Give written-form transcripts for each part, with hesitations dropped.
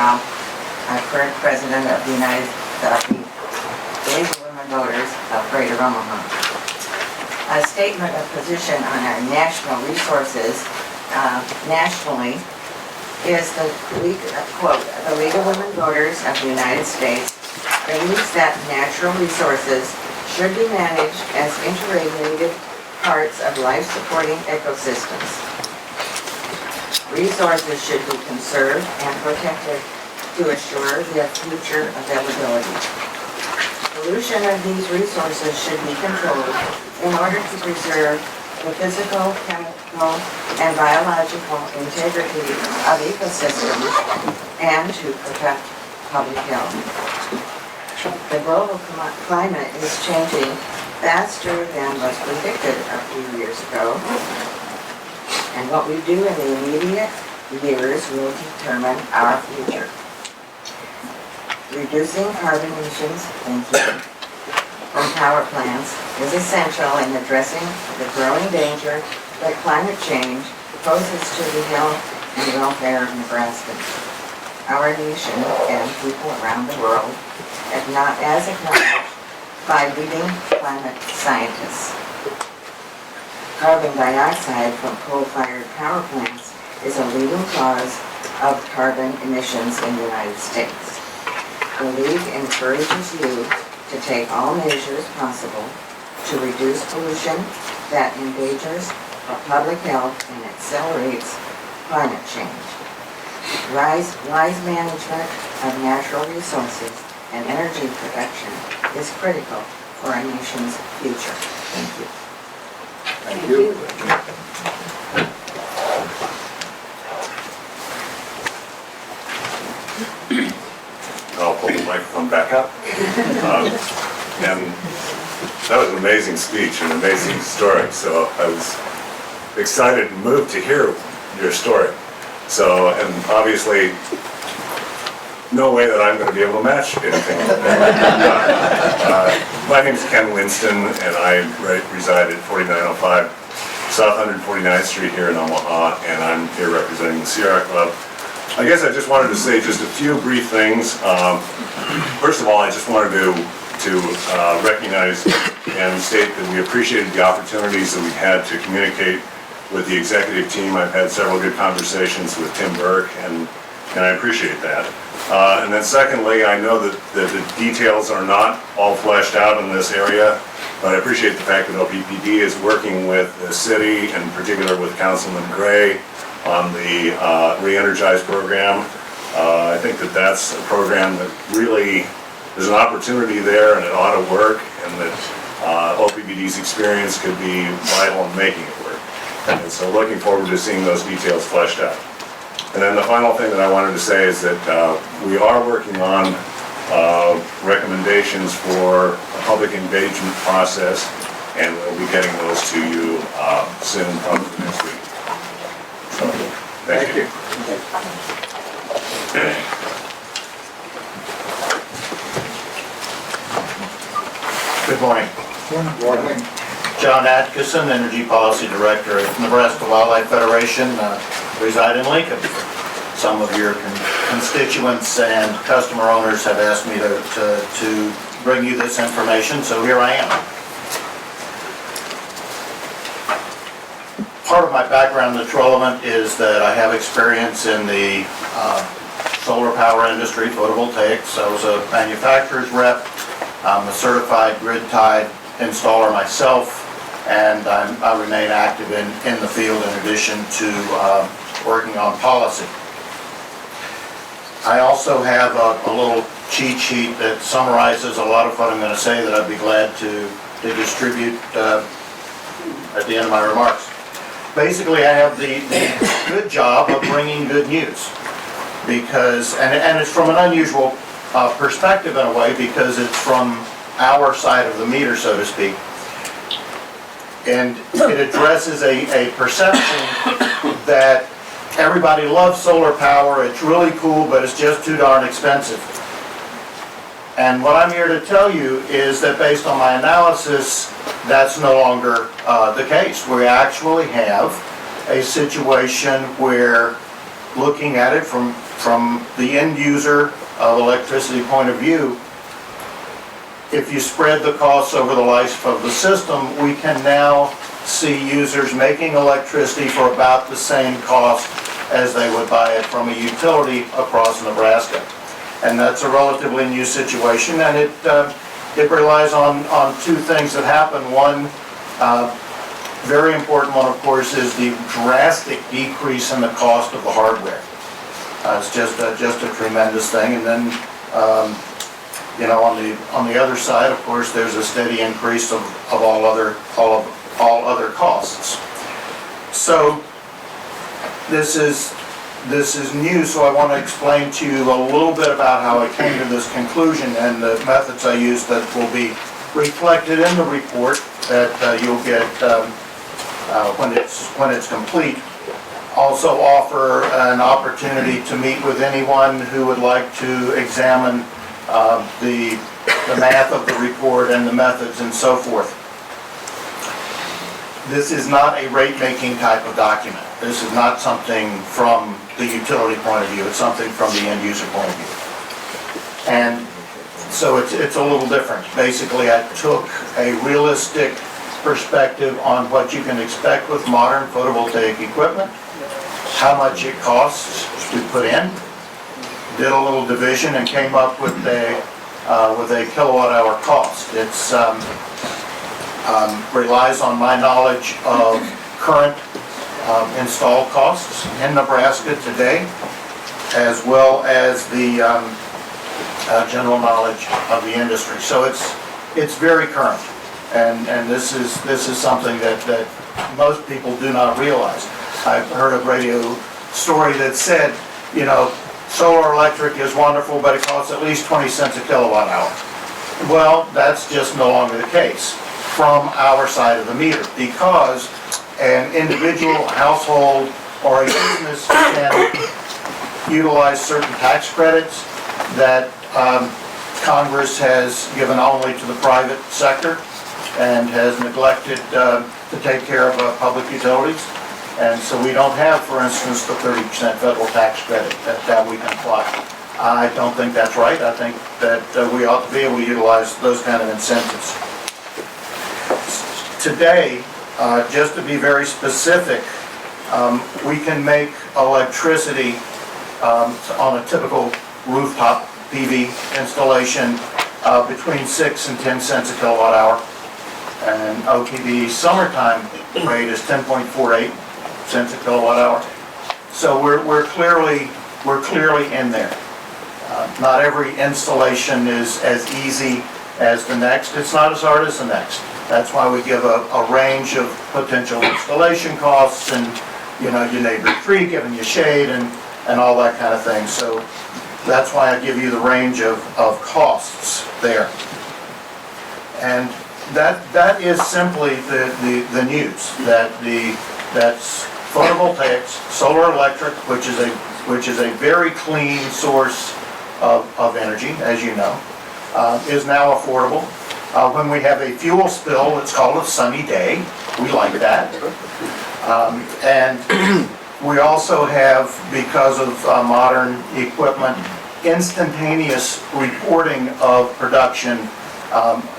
Robb, current president of the League of Women Voters of Greater Omaha. A statement of position on our national resources nationally is the League, quote, the League of Women Voters of the United States believes that natural resources should be managed as interrelated parts of life-supporting ecosystems. Resources should be conserved and protected to assure their future availability. Pollution of these resources should be controlled in order to preserve the physical, chemical, and biological integrity of ecosystems and to protect public health. The global climate is changing faster than was predicted a few years ago, and what we do in the immediate years will determine our future. Reducing carbon emissions from power plants is essential in addressing the growing danger that climate change poses to the health and welfare of Nebraskans. Our nation and people around the world have not as acknowledged by leading climate scientists. Carbon dioxide from coal-fired power plants is a leading cause of carbon emissions in the United States. The League encourages you to take all measures possible to reduce pollution that endangers public health and accelerates climate change. Wise management of natural resources and energy production is critical for our nation's future. Thank you. Thank you. I'll pull the microphone back up. And that was an amazing speech, an amazing story. So I was excited and moved to hear your story. So, and obviously, no way that I'm going to be able to match anything. My name is Ken Winston, and I reside at 4905 South 149th Street here in Omaha, and I'm here representing the Sierra Club. I guess I just wanted to say just a few brief things. First of all, I just wanted to recognize and state that we appreciated the opportunities that we had to communicate with the executive team. I've had several good conversations with Tim Burke, and I appreciate that. And then secondly, I know that the details are not all fleshed out in this area, but I appreciate the fact that OPPD is working with the city, and in particular with Councilman Gray, on the Re-Energize program. I think that that's a program that really, there's an opportunity there and it ought to work, and that OPPD's experience could be vital in making it work. And so looking forward to seeing those details fleshed out. And then the final thing that I wanted to say is that we are working on recommendations for a public engagement process, and we'll be getting those to you soon, probably next week. So, thank you. Good morning. Good morning. John Atkinson, Energy Policy Director at Nebraska Wildlife Federation, reside in Lincoln. Some of your constituents and customer owners have asked me to bring you this information, so here I am. Part of my background that's relevant is that I have experience in the solar power industry, photovoltaics. I was a manufacturer's rep. I'm a certified grid-tied installer myself, and I remain active in the field in addition to working on policy. I also have a little cheat sheet that summarizes a lot of what I'm going to say that I'd be glad to distribute at the end of my remarks. Basically, I have the good job of bringing good news, because, and it's from an unusual perspective in a way, because it's from our side of the meter, so to speak. And it addresses a perception that everybody loves solar power, it's really cool, but it's just too darn expensive. And what I'm here to tell you is that based on my analysis, that's no longer the case. We actually have a situation where looking at it from the end user of electricity point of view, if you spread the costs over the life of the system, we can now see users making electricity for about the same cost as they would buy it from a utility across Nebraska. And that's a relatively new situation, and it relies on two things that happen. One, very important one, of course, is the drastic decrease in the cost of the hardware. It's just a tremendous thing. And then, you know, on the other side, of course, there's a steady increase of all other costs. So this is new, so I want to explain to you a little bit about how I came to this conclusion and the methods I use that will be reflected in the report that you'll get when it's complete. Also offer an opportunity to meet with anyone who would like to examine the math of the report and the methods and so forth. This is not a rate-making type of document. This is not something from the utility point of view. It's something from the end user point of view. And so it's a little different. Basically, I took a realistic perspective on what you can expect with modern photovoltaic equipment, how much it costs to put in, did a little division and came up with a kilowatt hour cost. It's relies on my knowledge of current installed costs in Nebraska today, as well as the general knowledge of the industry. So it's very current, and this is something that most people do not realize. I've heard a radio story that said, you know, solar electric is wonderful, but it costs at least 20 cents a kilowatt hour. Well, that's just no longer the case from our side of the meter, because an individual, household, or a business can utilize certain tax credits that Congress has given only to the private sector and has neglected to take care of public utilities. And so we don't have, for instance, the 30% federal tax credit that we can apply. I don't think that's right. I think that we ought to be able to utilize those kind of incentives. Today, just to be very specific, we can make electricity on a typical rooftop PV installation between 6 and 10 cents a kilowatt hour. And OPPD summertime rate is 10.48 cents a kilowatt hour. So we're clearly in there. Not every installation is as easy as the next. It's not as hard as the next. That's why we give a range of potential installation costs, and you know, your neighbor tree giving you shade and all that kind of thing. So that's why I give you the range of costs there. And that is simply the news, that's photovoltaics, solar electric, which is a very clean source of energy, as you know, is now affordable. When we have a fuel spill, it's called a sunny day. We like that. And we also have, because of modern equipment, instantaneous reporting of production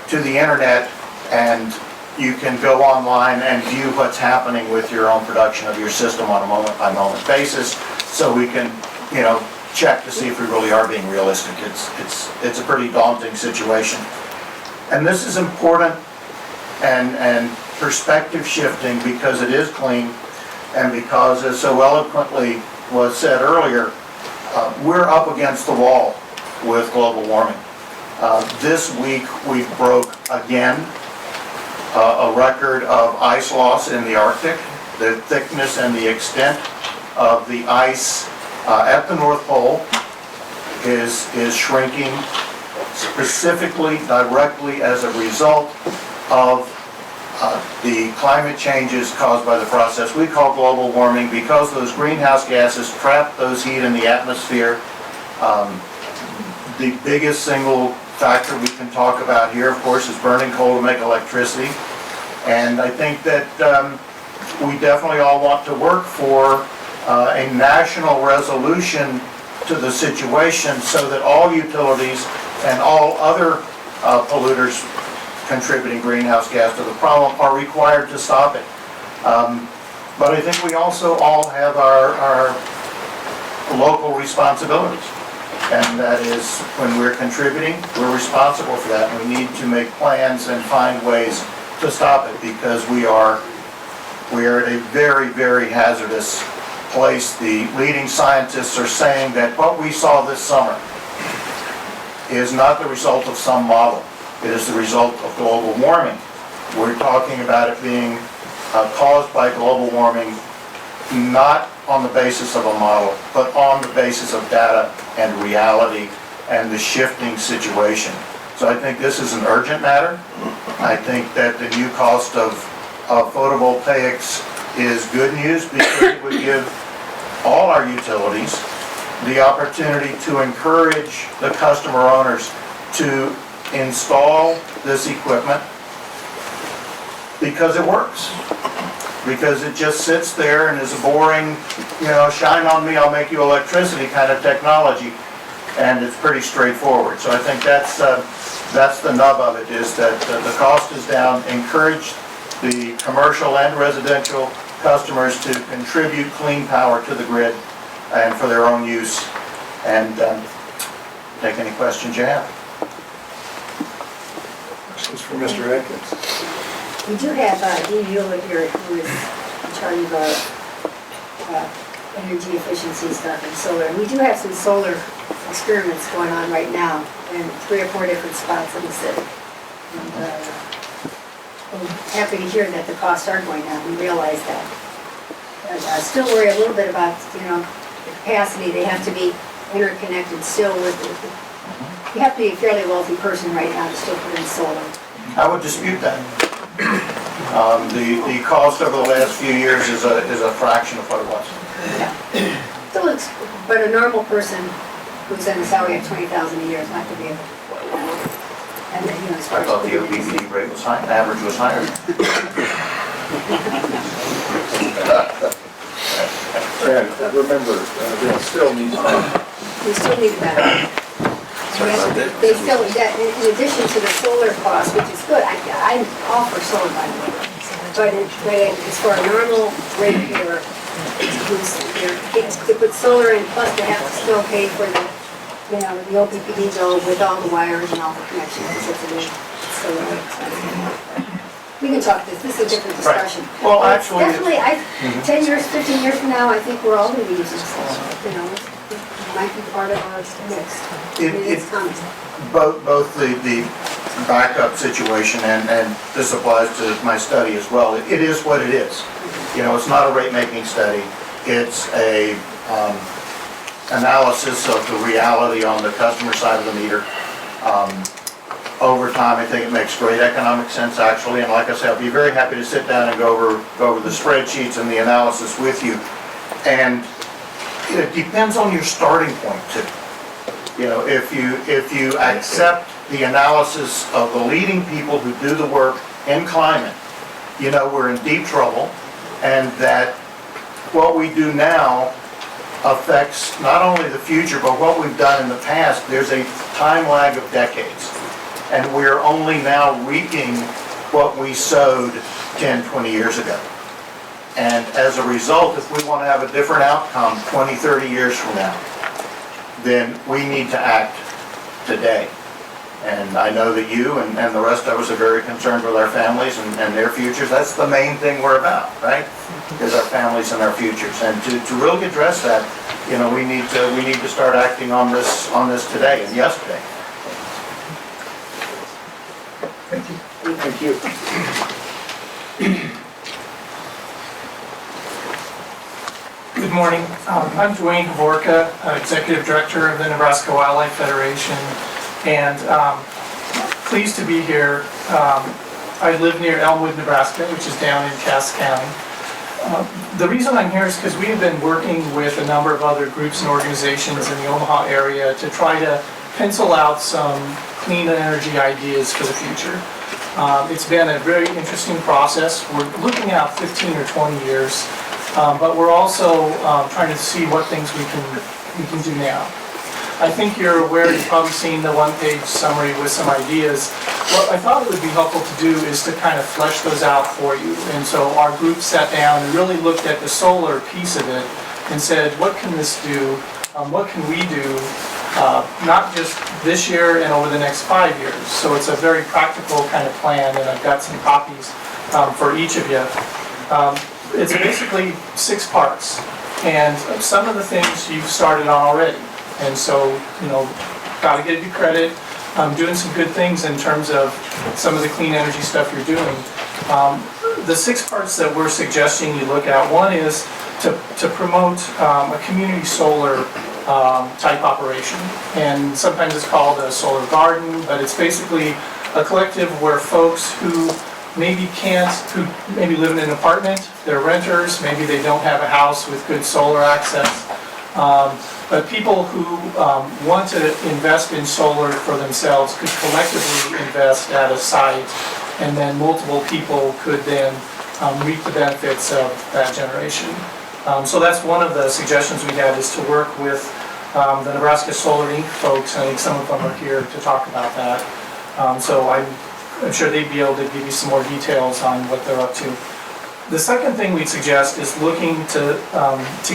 to the internet, and you can go online and view what's happening with your own production of your system on a moment-by-moment basis, so we can, you know, check to see if we really are being realistic. It's a pretty daunting situation. And this is important and perspective shifting, because it is clean, and because, as so eloquently was said earlier, we're up against the wall with global warming. This week we broke again a record of ice loss in the Arctic. The thickness and the extent of the ice at the North Pole is shrinking, specifically directly as a result of the climate changes caused by the process we call global warming, because those greenhouse gases trap those heat in the atmosphere. The biggest single factor we can talk about here, of course, is burning coal to make electricity. And I think that we definitely all want to work for a national resolution to the situation so that all utilities and all other polluters contributing greenhouse gas to the problem are required to stop it. But I think we also all have our local responsibilities. And that is, when we're contributing, we're responsible for that. We need to make plans and find ways to stop it, because we are at a very, very hazardous place. The leading scientists are saying that what we saw this summer is not the result of some model. It is the result of global warming. We're talking about it being caused by global warming, not on the basis of a model, but on the basis of data and reality and the shifting situation. So I think this is an urgent matter. I think that the new cost of photovoltaics is good news, because it would give all our utilities the opportunity to encourage the customer owners to install this equipment, because it works. Because it just sits there and is a boring, shine on me, I'll make you electricity kind of technology, and it's pretty straightforward. So I think that's the nub of it, is that the cost is down. Encourage the commercial and residential customers to contribute clean power to the grid and for their own use, and take any questions you have. Questions for Mr. Atkins? We do have Dean Mueller here, who is in charge of our energy efficiency stuff and solar. We do have some solar experiments going on right now in 3 or 4 different spots in the city. And I'm happy to hear that the costs are going down. We realize that. But I still worry a little bit about, the capacity. They have to be interconnected still with you have to be a fairly wealthy person right now to still put in solar. I would dispute that. The cost over the last few years is a fraction of what it was. Yeah. So it's, but a normal person who's in a salary of $20,000 a year is not going to be able to afford that. And then, as far I as thought the OPPD rate was high, average was higher. And remember, they still need to. we still need a battery. They still, in addition to the solar cost, which is good, I'm all for solar, by the way. But as for a normal ratepayer, to put solar in, plus they have to still pay for the OPPD bill with all the wires and all the connections. It's so really expensive. We can talk this is a different discussion. Right. Well, But actually, definitely, 10 years, 15 years from now, I think we're all going to be using solar, It might be part of our mix. It's coming. Both the backup situation and this applies to my study as well. It is what it is. It's not a rate-making study. It's a analysis of the reality on the customer side of the meter. Over time, I think it makes great economic sense, actually. And like I said, I'll be very happy to sit down and go over the spreadsheets and the analysis with you. And it depends on your starting point too. If you accept the analysis of the leading people who do the work in climate, we're in deep trouble, and that what we do now affects not only the future, but what we've done in the past. There's a time lag of decades, and we're only now reaping what we sowed 10, 20 years ago. And as a result, if we want to have a different outcome 20, 30 years from now, then we need to act today. And I know that you and the rest of us are very concerned with our families and their futures. That's the main thing we're about, right? Is our families and our futures. And to really address that, we need to start acting on this today and yesterday. Thank you. Thank you. Good morning. I'm Dwayne Dvorka, Executive Director of the Nebraska Wildlife Federation, and pleased to be here. I live near Elmwood, Nebraska, which is down in Cass County. The reason I'm here is because we have been working with a number of other groups and organizations in the Omaha area to try to pencil out some clean energy ideas for the future. It's been a very interesting process. We're looking out 15 or 20 years. but we're also trying to see what things we can do now. I think you're aware, you've probably seen the one-page summary with some ideas. What I thought it would be helpful to do is to kind of flesh those out for you. And so our group sat down and really looked at the solar piece of it and said, what can this do? What can we do, not just this year and over the next 5 years? So it's a very practical kind of plan, and I've got some copies for each of you. It's basically 6 parts, and some of the things you've started on already. And so, gotta give you credit, doing some good things in terms of some of the clean energy stuff you're doing. The 6 parts that we're suggesting you look at, one is to promote a community solar type operation. And sometimes it's called a solar garden, but it's basically a collective where folks who maybe live in an apartment, they're renters, maybe they don't have a house with good solar access. But people who want to invest in solar for themselves could collectively invest at a site, and then multiple people could then reap the benefits of that generation. So that's one of the suggestions we had, is to work with the Nebraska Solar Inc. folks. I think some of them are here to talk about that. So I'm sure they'd be able to give you some more details on what they're up to. The second thing we'd suggest is looking to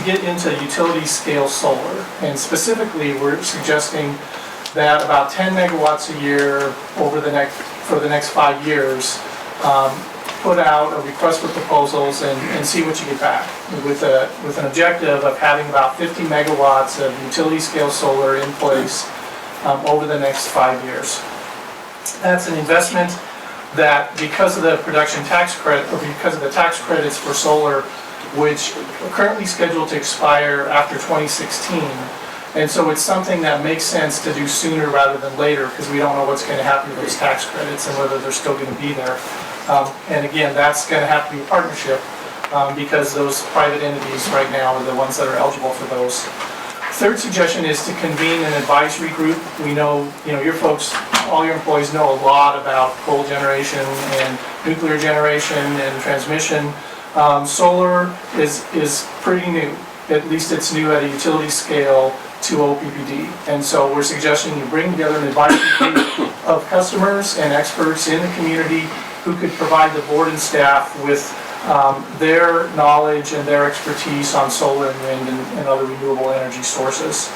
get into utility scale solar. And specifically, we're suggesting that about 10 megawatts a year for the next 5 years, put out a request for proposals and see what you get back, with an objective of having about 50 megawatts of utility scale solar in place over the next 5 years. That's an investment that, because of the production tax credit, or because of the tax credits for solar, which are currently scheduled to expire after 2016, and so it's something that makes sense to do sooner rather than later, because we don't know what's going to happen to those tax credits and whether they're still going to be there. And again, that's going to have to be a partnership, because those private entities right now are the ones that are eligible for those. Third suggestion is to convene an advisory group. We know, your folks, all your employees know a lot about coal generation and nuclear generation and transmission. Solar is pretty new. At least it's new at a utility scale to OPPD. And so we're suggesting you bring together an advisory group of customers and experts in the community who could provide the board and staff with their knowledge and their expertise on solar and wind and other renewable energy sources.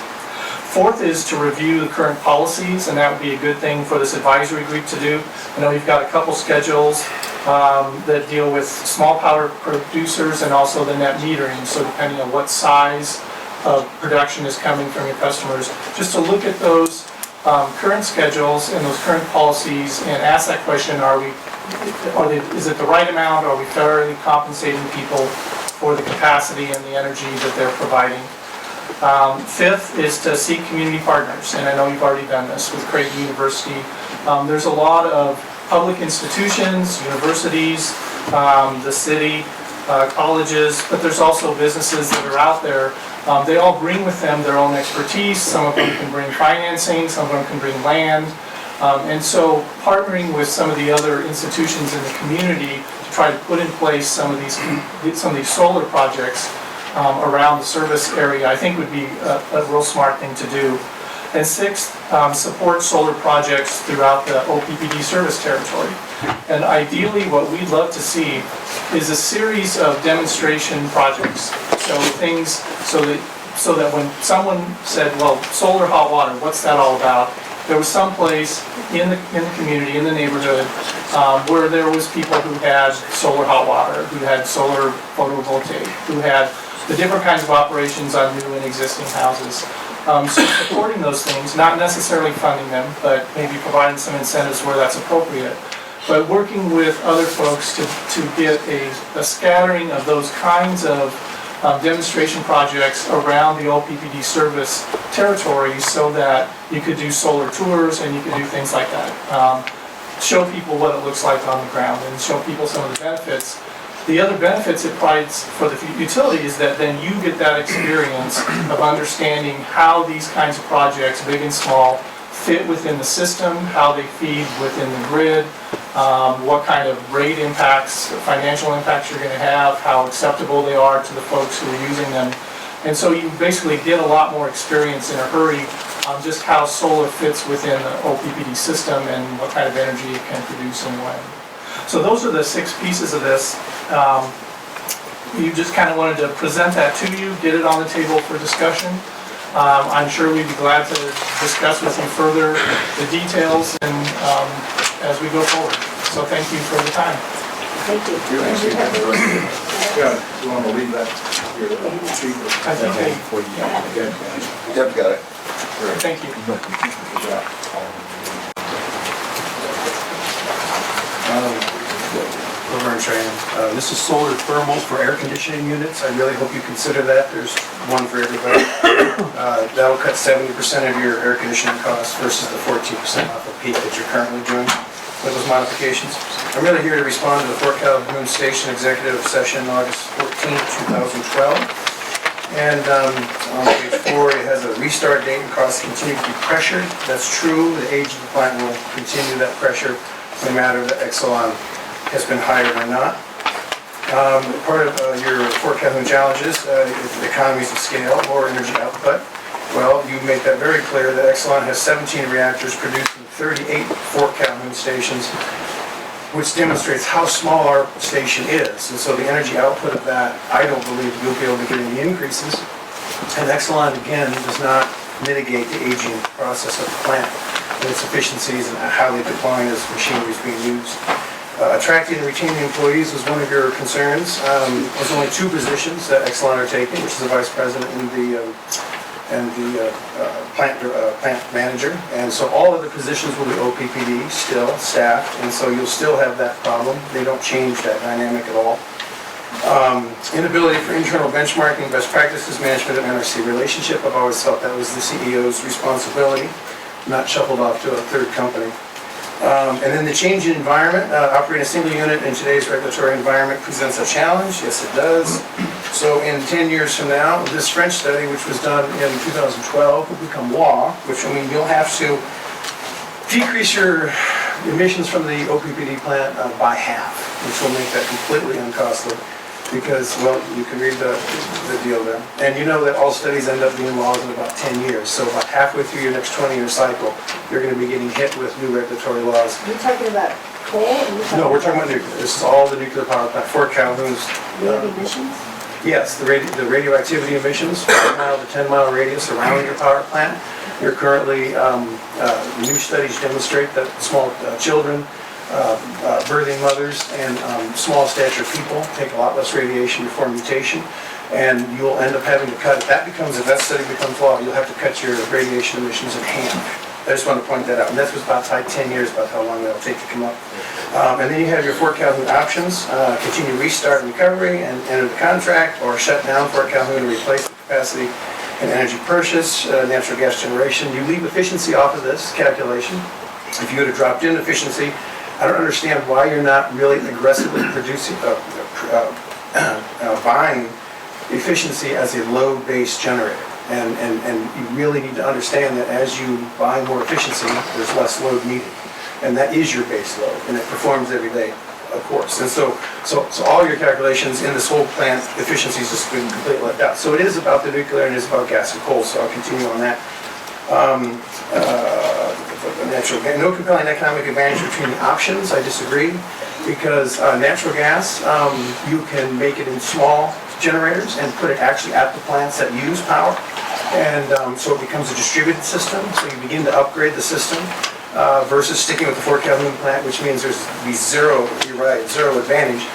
Fourth is to review the current policies, and that would be a good thing for this advisory group to do. I know you've got a couple schedules that deal with small power producers and also the net metering, so depending on what size of production is coming from your customers, just to look at those current schedules and those current policies and ask that question, is it the right amount? Are we fairly compensating people for the capacity and the energy that they're providing? Fifth is to seek community partners, and I know you've already done this with Creighton University. There's a lot of public institutions, universities, the city, colleges, but there's also businesses that are out there. They all bring with them their own expertise. Some of them can bring financing, some of them can bring land. And so partnering with some of the other institutions in the community to try to put in place some of these solar projects around the service area, I think would be a real smart thing to do. And sixth, support solar projects throughout the OPPD service territory. And ideally, what we'd love to see is a series of demonstration projects. So things, so that when someone said, well, solar hot water, what's that all about? There was some place in the community, in the neighborhood, where there was people who had solar hot water, who had solar photovoltaic, who had the different kinds of operations on new and existing houses. So supporting those things, not necessarily funding them, but maybe providing some incentives where that's appropriate. But working with other folks to get a scattering of those kinds of demonstration projects around the OPPD service territory, so that you could do solar tours and you could do things like that. Show people what it looks like on the ground and show people some of the benefits. The other benefits it provides for the utility is that then you get that experience of understanding how these kinds of projects, big and small, fit within the system, how they feed within the grid, what kind of rate impacts, financial impacts you're gonna have, how acceptable they are to the folks who are using them. And so you basically get a lot more experience in a hurry on just how solar fits within the OPPD system and what kind of energy it can produce and when. So those are the 6 pieces of this. We just kind of wanted to present that to you, get it on the table for discussion. I'm sure we'd be glad to discuss with you further the details and as we go forward. So thank you for the time. Thank you. Yeah, you want to leave that here? I think Deb's got it. thank you. Over in Cheyenne. This is solar thermal for air conditioning units. I really hope you consider that. There's one for everybody. That'll cut 70% of your air conditioning costs versus the 14% off of peak that you're currently doing with those modifications. I'm really here to respond to the Fort Calhoun Station Executive Session August 14, 2012. And on page 4, it has a restart date and costs continue to be pressured. That's true. The age of the plant will continue that pressure no matter that Exelon has been hired or not. Part of your Fort Calhoun challenges, economies of scale, lower energy output. Well, you make that very clear that Exelon has 17 reactors producing 38 Fort Calhoun stations, which demonstrates how small our station is. And so the energy output of that, I don't believe you'll be able to get any increases. And Exelon, again, does not mitigate the aging process of the plant and its efficiencies and how they decline as machinery is being used. Attracting and retaining employees was one of your concerns. There's only 2 positions that Exelon are taking, which is the vice president and the plant manager. And so all of the positions will be OPPD, still staffed, and so you'll still have that problem. They don't change that dynamic at all. Inability for internal benchmarking, best practices, management, and NRC relationship. I've always felt that was the CEO's responsibility, not shuffled off to a third company. And then the change in environment, operating a single unit in today's regulatory environment presents a challenge. Yes, it does. So in 10 years from now, this French study, which was done in 2012, will become law, which will mean you'll have to decrease your emissions from the OPPD plant by half, which will make that completely uncostly. Because, well, you can read the deal there. And you know that all studies end up being laws in about 10 years. So about halfway through your next 20-year cycle, you're going to be getting hit with new regulatory laws. You're talking about coal? No, we're talking about nuclear. This is all the nuclear power plant. Fort Calhoun's. Do you have emissions? Yes, the radioactivity emissions, 5 mile to 10 mile radius around your power plant. You're currently, new studies demonstrate that small children, birthing mothers, and small stature people take a lot less radiation before mutation, and you'll end up having to cut, if that study becomes law, you'll have to cut your radiation emissions in half. I just want to point that out, and that was about 10 years, about how long that'll take to come up. And then you have your Fort Calhoun options, continue restart and recovery and enter the contract, or shut down Fort Calhoun and replace the capacity and energy purchase, natural gas generation. You leave efficiency off of this calculation. If you would have dropped in efficiency, I don't understand why you're not really aggressively producing, buying efficiency as a load-based generator. And you really need to understand that as you buy more efficiency, there's less load needed. And that is your base load, and it performs every day, of course. And so all your calculations in this whole plant, efficiency has just been completely left out. So it is about the nuclear and it is about gas and coal, so I'll continue on that. No compelling economic advantage between the options, I disagree, because natural gas, you can make it in small generators and put it actually at the plants that use power, and so it becomes a distributed system, so you begin to upgrade the system versus sticking with the Fort Calhoun plant, which means there's zero, you're right, zero advantage.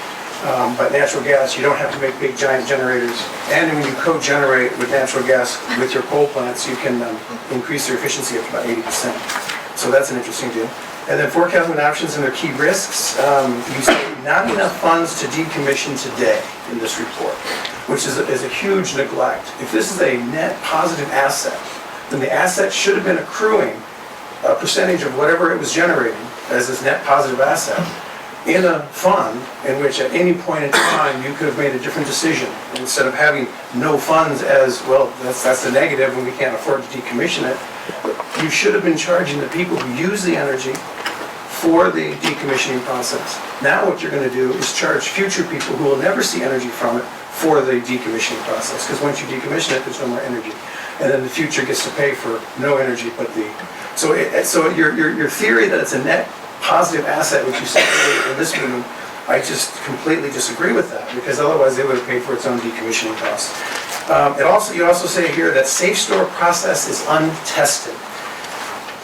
But natural gas, you don't have to make big giant generators. And when you co-generate with natural gas with your coal plants, you can increase their efficiency up to about 80%. So that's an interesting deal. And then Fort Calhoun options and their key risks. You say not enough funds to decommission today in this report, which is a huge neglect. If this is a net positive asset, then the asset should have been accruing a percentage of whatever it was generating as this net positive asset in a fund in which at any point in time you could have made a different decision. Instead of having no funds as, well, that's the negative and we can't afford to decommission it, you should have been charging the people who use the energy for the decommissioning process. Now what you're going to do is charge future people who will never see energy from it for the decommissioning process, because once you decommission it, there's no more energy. And then the future gets to pay for no energy but the... So your theory that it's a net positive asset, which you said earlier in this meeting, I just completely disagree with that, because otherwise they would have paid for its own decommissioning costs. You also say here that safe store process is untested.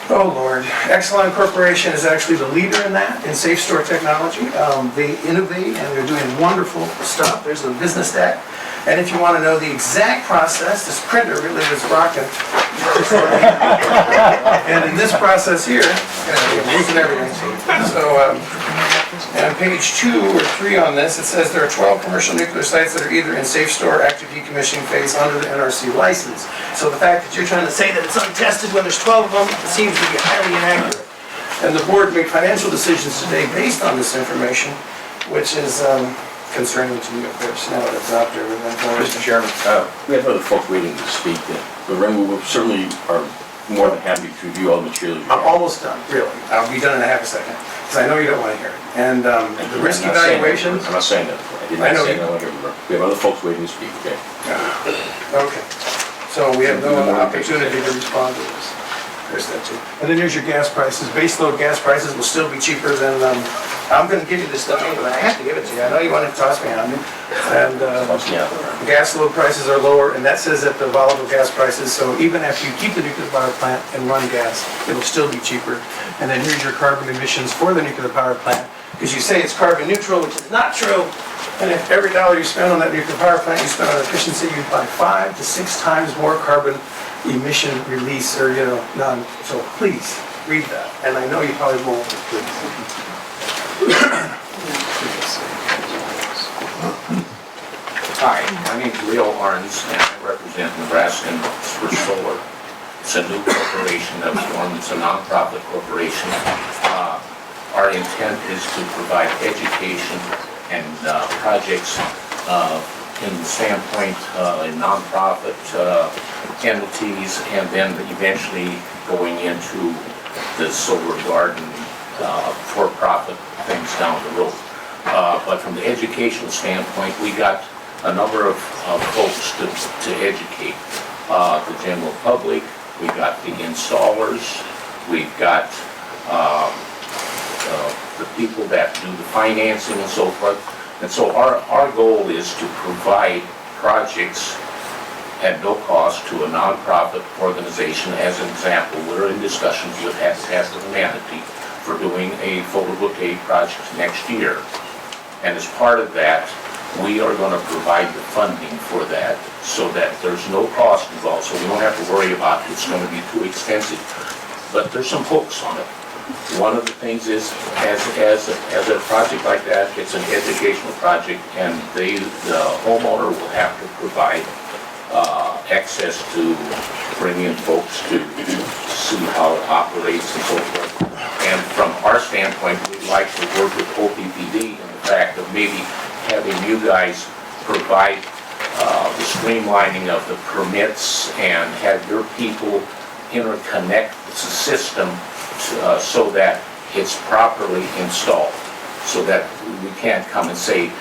Oh Lord, Exelon Corporation is actually the leader in that, in safe store technology. They innovate and they're doing wonderful stuff. There's the business deck. And if you want to know the exact process, this printer really was rocking. And in this process here, losing everything. So, on page 2 or 3 on this, it says there are 12 commercial nuclear sites that are either in safe store or active decommissioning phase under the NRC license. So the fact that you're trying to say that it's untested when there's 12 of them seems to be highly inaccurate. And the board made financial decisions today based on this information, which is concerning to me, of course, now that it's out there. Mr. Chairman, we have other folks waiting to speak, but we certainly are more than happy to review all the materials. I'm almost done, really. I'll be done in a half a second, because I know you don't want to hear it. And the risk evaluation... I'm not saying that. I did not say that. We have other folks waiting to speak, okay? Okay. So we have no opportunity to respond to this. There's that too. And then here's your gas prices. Base load gas prices will still be cheaper than... I'm going to give you this stuff anyway. I have to give it to you. I know you want to toss me on it. And gas load prices are lower, and that says that the volatile gas prices, so even after you keep the nuclear power plant and run gas, it'll still be cheaper. And then here's your carbon emissions for the nuclear power plant, because you say it's carbon neutral, which is not true. And if every dollar you spend on that nuclear power plant you spend on efficiency, you buy 5 to 6 times more carbon emission release, or none. So please read that. And I know you probably won't, but please. Hi, my name's Leo Arns, and I represent Nebraskan for Solar. It's a new corporation that was formed. It's a nonprofit corporation. Our intent is to provide education and projects in the standpoint in nonprofit entities, and then eventually going into the solar garden for-profit things down the road. But from the educational standpoint, we got a number of folks to educate. The general public, we got the installers, we've got the people that do the financing and so forth. And so our goal is to provide projects at no cost to a nonprofit organization. As an example, we're in discussions with Habitat for Humanity for doing a photovoltaic project next year. And as part of that, we are going to provide the funding for that so that there's no cost involved, so we don't have to worry about it's going to be too expensive. But there's some hooks on it. One of the things is, as a project like that, it's an educational project, and the homeowner will have to provide access to bring in folks to see how it operates and so forth. And from our standpoint, we'd like to work with OPPD in the fact of maybe having you guys provide the streamlining of the permits and have your people interconnect the system so that it's properly installed, so that we can't come and say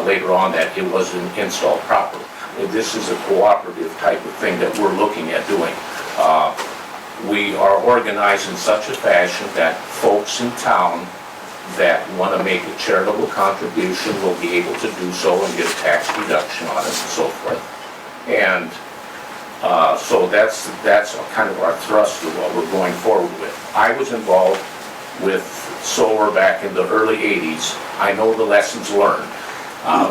later on that it wasn't installed properly. This is a cooperative type of thing that we're looking at doing. We are organized in such a fashion that folks in town that want to make a charitable contribution will be able to do so and get a tax deduction on it and so forth. And so that's kind of our thrust of what we're going forward with. I was involved with solar back in the early 80s. I know the lessons learned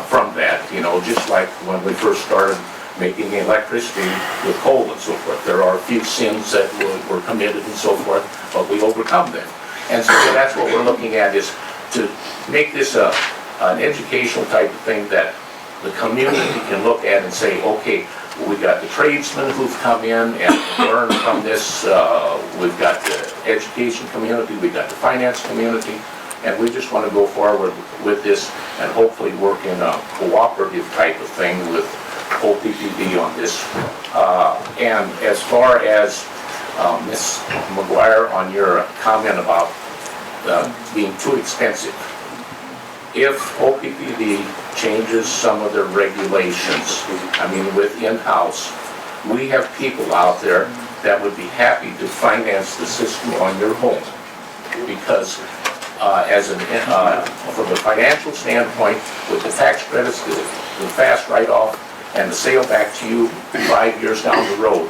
from that, just like when we first started making electricity with coal and so forth. There are a few sins that were committed and so forth, but we overcome them. And so that's what we're looking at, is to make this an educational type of thing that the community can look at and say, okay, we got the tradesmen who've come in and learned from this, we've got the education community, we've got the finance community, and we just want to go forward with this and hopefully work in a cooperative type of thing with OPPD on this. And as far as Ms. McGuire, on your comment about being too expensive. If OPPD changes some of their regulations, I mean with in-house, we have people out there that would be happy to finance the system on your home. Because from a financial standpoint, with the tax credits, the fast write-off, and the sale back to you 5 years down the road,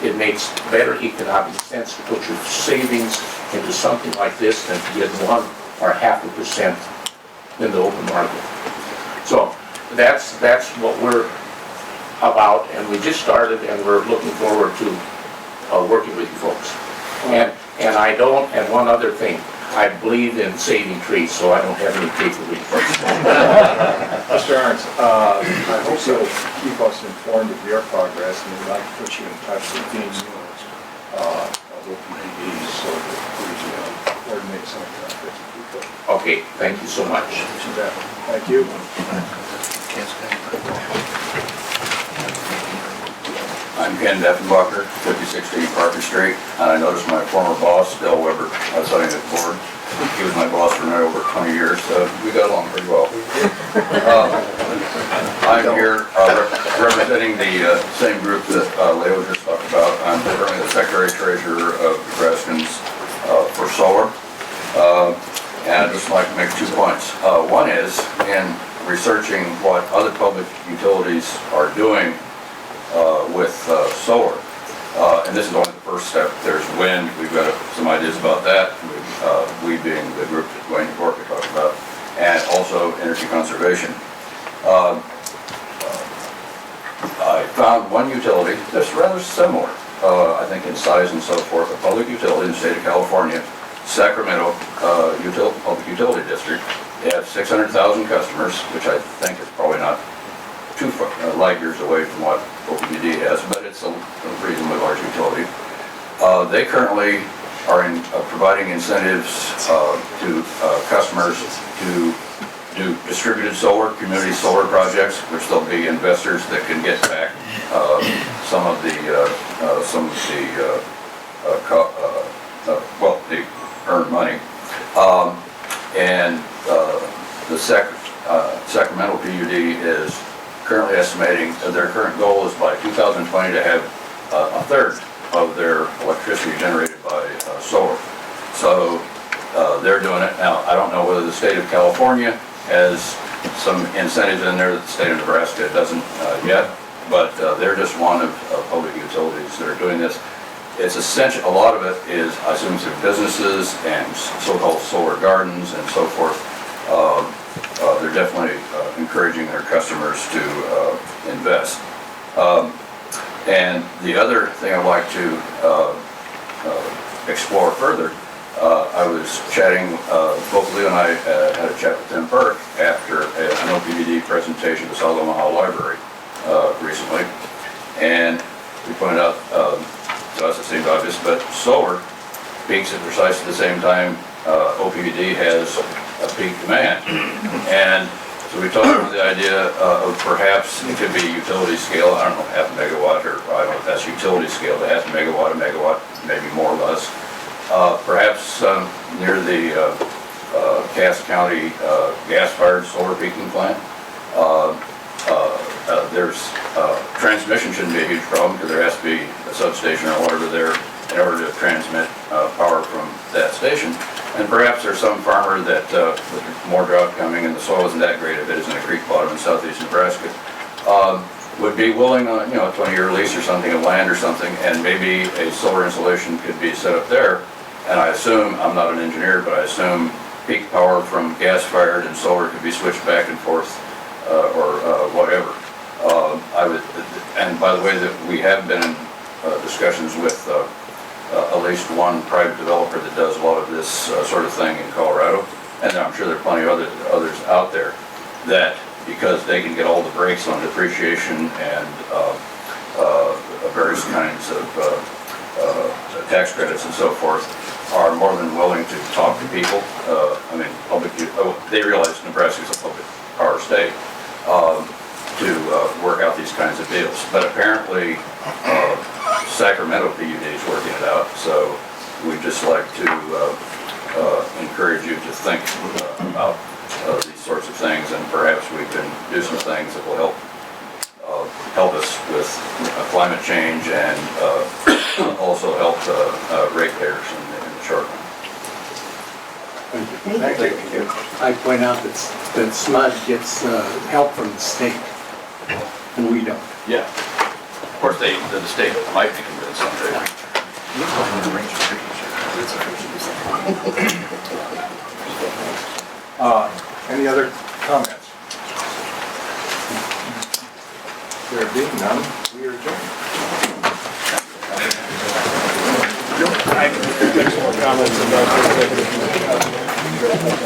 it makes better economic sense to put your savings into something like this than to get 1 or 0.5% in the open market. So that's what we're about, and we just started, and we're looking forward to working with you folks. And one other thing, I believe in saving trees, so I don't have any paper reports. Mr. Arns, I hope you'll keep us informed of your progress, and we'd like to put you in touch with Dean Muir of OPPD so that we can coordinate some of your efforts if we could. Okay, thank you so much. Thank you. I'm Ken Deffenbacher, 5680 Parker Street, and I noticed my former boss, Bill Weber, sitting at the board. He was my boss for over 20 years, so we got along pretty well. I'm here representing the same group that Leo just talked about. I'm currently the Secretary-Treasurer of Nebraskans for solar. And I'd just like to make 2 points. One is, in researching what other public utilities are doing with solar, and this is only the first step. There's wind. We've got some ideas about that. We being the group that Dwayne Gorka talked about, and also energy conservation. I found one utility that's rather similar, I think in size and so forth, a public utility in the state of California, Sacramento Public Utility District. They have 600,000 customers, which I think is probably not too far, light years away from what OPPD has, but it's a reasonably large utility. They currently are providing incentives to customers to do distributed solar, community solar projects, which there'll be investors that can get back some of the earned money. The Sacramento PUD is currently estimating their current goal is by 2020 to have a third of their electricity generated by solar. So they're doing it. Now, I don't know whether the state of California has some incentives in there that the state of Nebraska doesn't yet, but they're just one of public utilities that are doing this. It's essential, a lot of it is, I assume, through businesses and so-called solar gardens and so forth. They're definitely encouraging their customers to invest. And the other thing I'd like to explore further, I was chatting, both Leo and I had a chat with Tim Burke after an OPPD presentation at the South Omaha Library recently, and we pointed out, to us it seemed obvious, but solar peaks at precisely the same time OPPD has a peak demand. And so we talked about the idea of perhaps it could be utility scale, I don't know, half a megawatt, or I don't know if that's utility scale, to half a megawatt, maybe more or less. Perhaps near the Cass County gas-fired solar peaking plant. There's transmission shouldn't be a huge problem because there has to be a substation or whatever there in order to transmit power from that station. And perhaps there's some farmer that, with more drought coming and the soil isn't that great if it is in a creek bottom in southeast Nebraska, would be willing on, a 20-year lease or something of land or something, and maybe a solar installation could be set up there. And I assume, I'm not an engineer, but I assume peak power from gas-fired and solar could be switched back and forth or whatever. And by the way, that we have been in discussions with at least one private developer that does a lot of this sort of thing in Colorado, and I'm sure there are plenty of others out there that, because they can get all the breaks on depreciation and various kinds of tax credits and so forth, are more than willing to talk to people. They realize Nebraska is a public power state, to work out these kinds of deals. But apparently, Sacramento PUD is working it out, so we'd just like to encourage encourage you to think about these sorts of things, and perhaps we can do some things that will help us with climate change and also help ratepayers in the short run. Thank you. I point out that SMUD gets help from the state, and we don't. Yeah. Of course, the state might be convinced someday. Any other comments? There being none, we are adjourned. I have more comments about the executive.